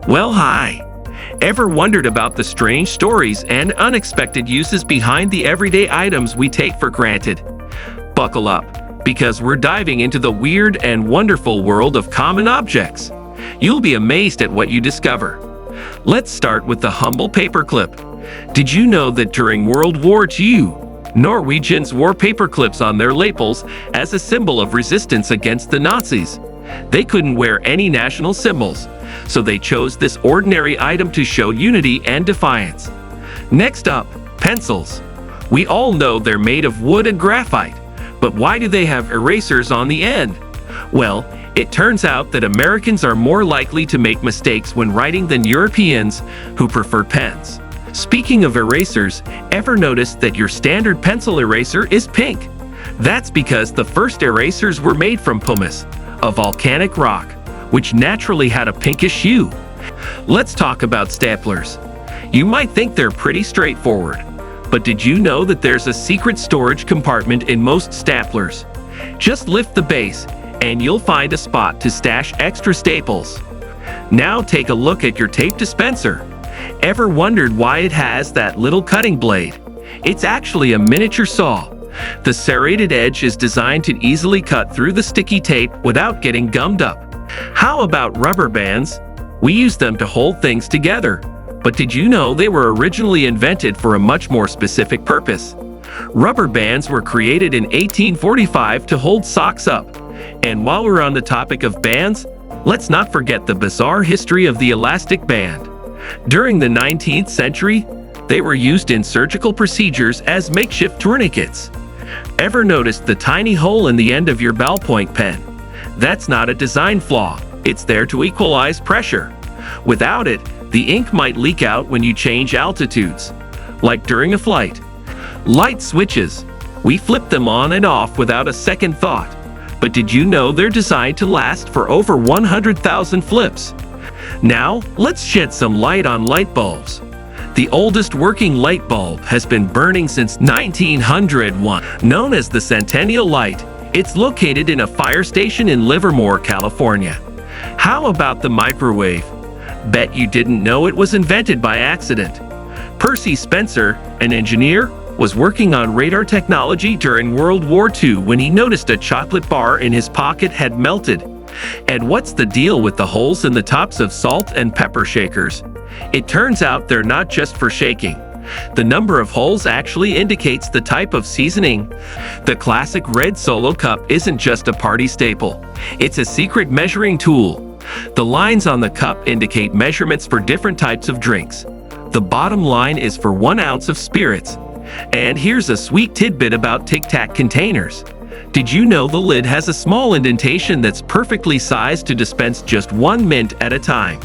Well, hi. Ever wondered about the strange stories and unexpected uses behind the everyday items we take for granted? Buckle up, because we're diving into the weird and wonderful world of common objects. You'll be amazed at what you discover. Let's start with the humble paperclip. Did you know that during World War II, Norwegians wore paperclips on their lapels as a symbol of resistance against the Nazis? They couldn't wear any national symbols, so they chose this ordinary item to show unity and defiance. Next up, pencils. We all know they're made of wood and graphite, but why do they have erasers on the end? Well, it turns out that Americans are more likely to make mistakes when writing than Europeans, who prefer pens. Speaking of erasers, ever notice that your standard pencil eraser is pink? That's because the first erasers were made from pumice, a volcanic rock, which naturally had a pinkish hue. Let's talk about staplers. You might think they're pretty straightforward, but did you know that there's a secret storage compartment in most staplers? Just lift the base, and you'll find a spot to stash extra staples. Now take a look at your tape dispenser. Ever wondered why it has that little cutting blade? It's actually a miniature saw. The serrated edge is designed to easily cut through the sticky tape without getting gummed up. How about rubber bands? We use them to hold things together. But did you know they were originally invented for a much more specific purpose? Rubber bands were created in 1845 to hold socks up. And while we're on the topic of bands, let's not forget the bizarre history of the elastic band. During the 19th century, they were used in surgical procedures as makeshift tourniquets. Ever noticed the tiny hole in the end of your ballpoint pen? That's not a design flaw. It's there to equalize pressure. Without it, the ink might leak out when you change altitudes, like during a flight. Light switches. We flip them on and off without a second thought. But did you know they're designed to last for over 100,000 flips? Now, let's shed some light on light bulbs. The oldest working light bulb has been burning since 1901. Known as the Centennial Light, it's located in a fire station in Livermore, California. How about the microwave? Bet you didn't know it was invented by accident. Percy Spencer, an engineer, was working on radar technology during World War II when he noticed a chocolate bar in his pocket had melted. And what's the deal with the holes in the tops of salt and pepper shakers? It turns out they're not just for shaking. The number of holes actually indicates the type of seasoning. The classic red Solo cup isn't just a party staple. It's a secret measuring tool. The lines on the cup indicate measurements for different types of drinks. The bottom line is for 1 ounce of spirits. And here's a sweet tidbit about Tic Tac containers. Did you know the lid has a small indentation that's perfectly sized to dispense just 1 mint at a time?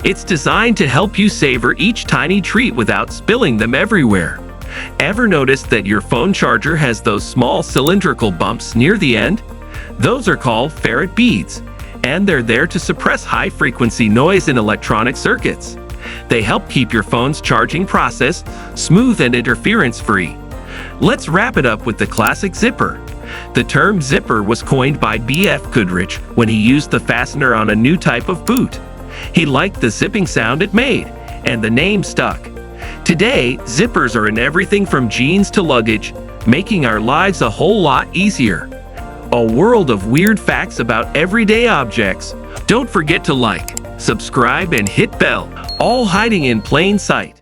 It's designed to help you savor each tiny treat without spilling them everywhere. Ever noticed that your phone charger has those small cylindrical bumps near the end? Those are called Feret Beads, and they're there to suppress high-frequency noise in electronic circuits. They help keep your phone's charging process smooth and interference-free. Let's wrap it up with the classic zipper. The term zipper was coined by B.F. Goodrich when he used the fastener on a new type of boot. He liked the zipping sound it made, and the name stuck. Today, zippers are in everything from jeans to luggage, making our lives a whole lot easier. A world of weird facts about everyday objects. Don't forget to like, subscribe, and hit bell, all hiding in plain sight.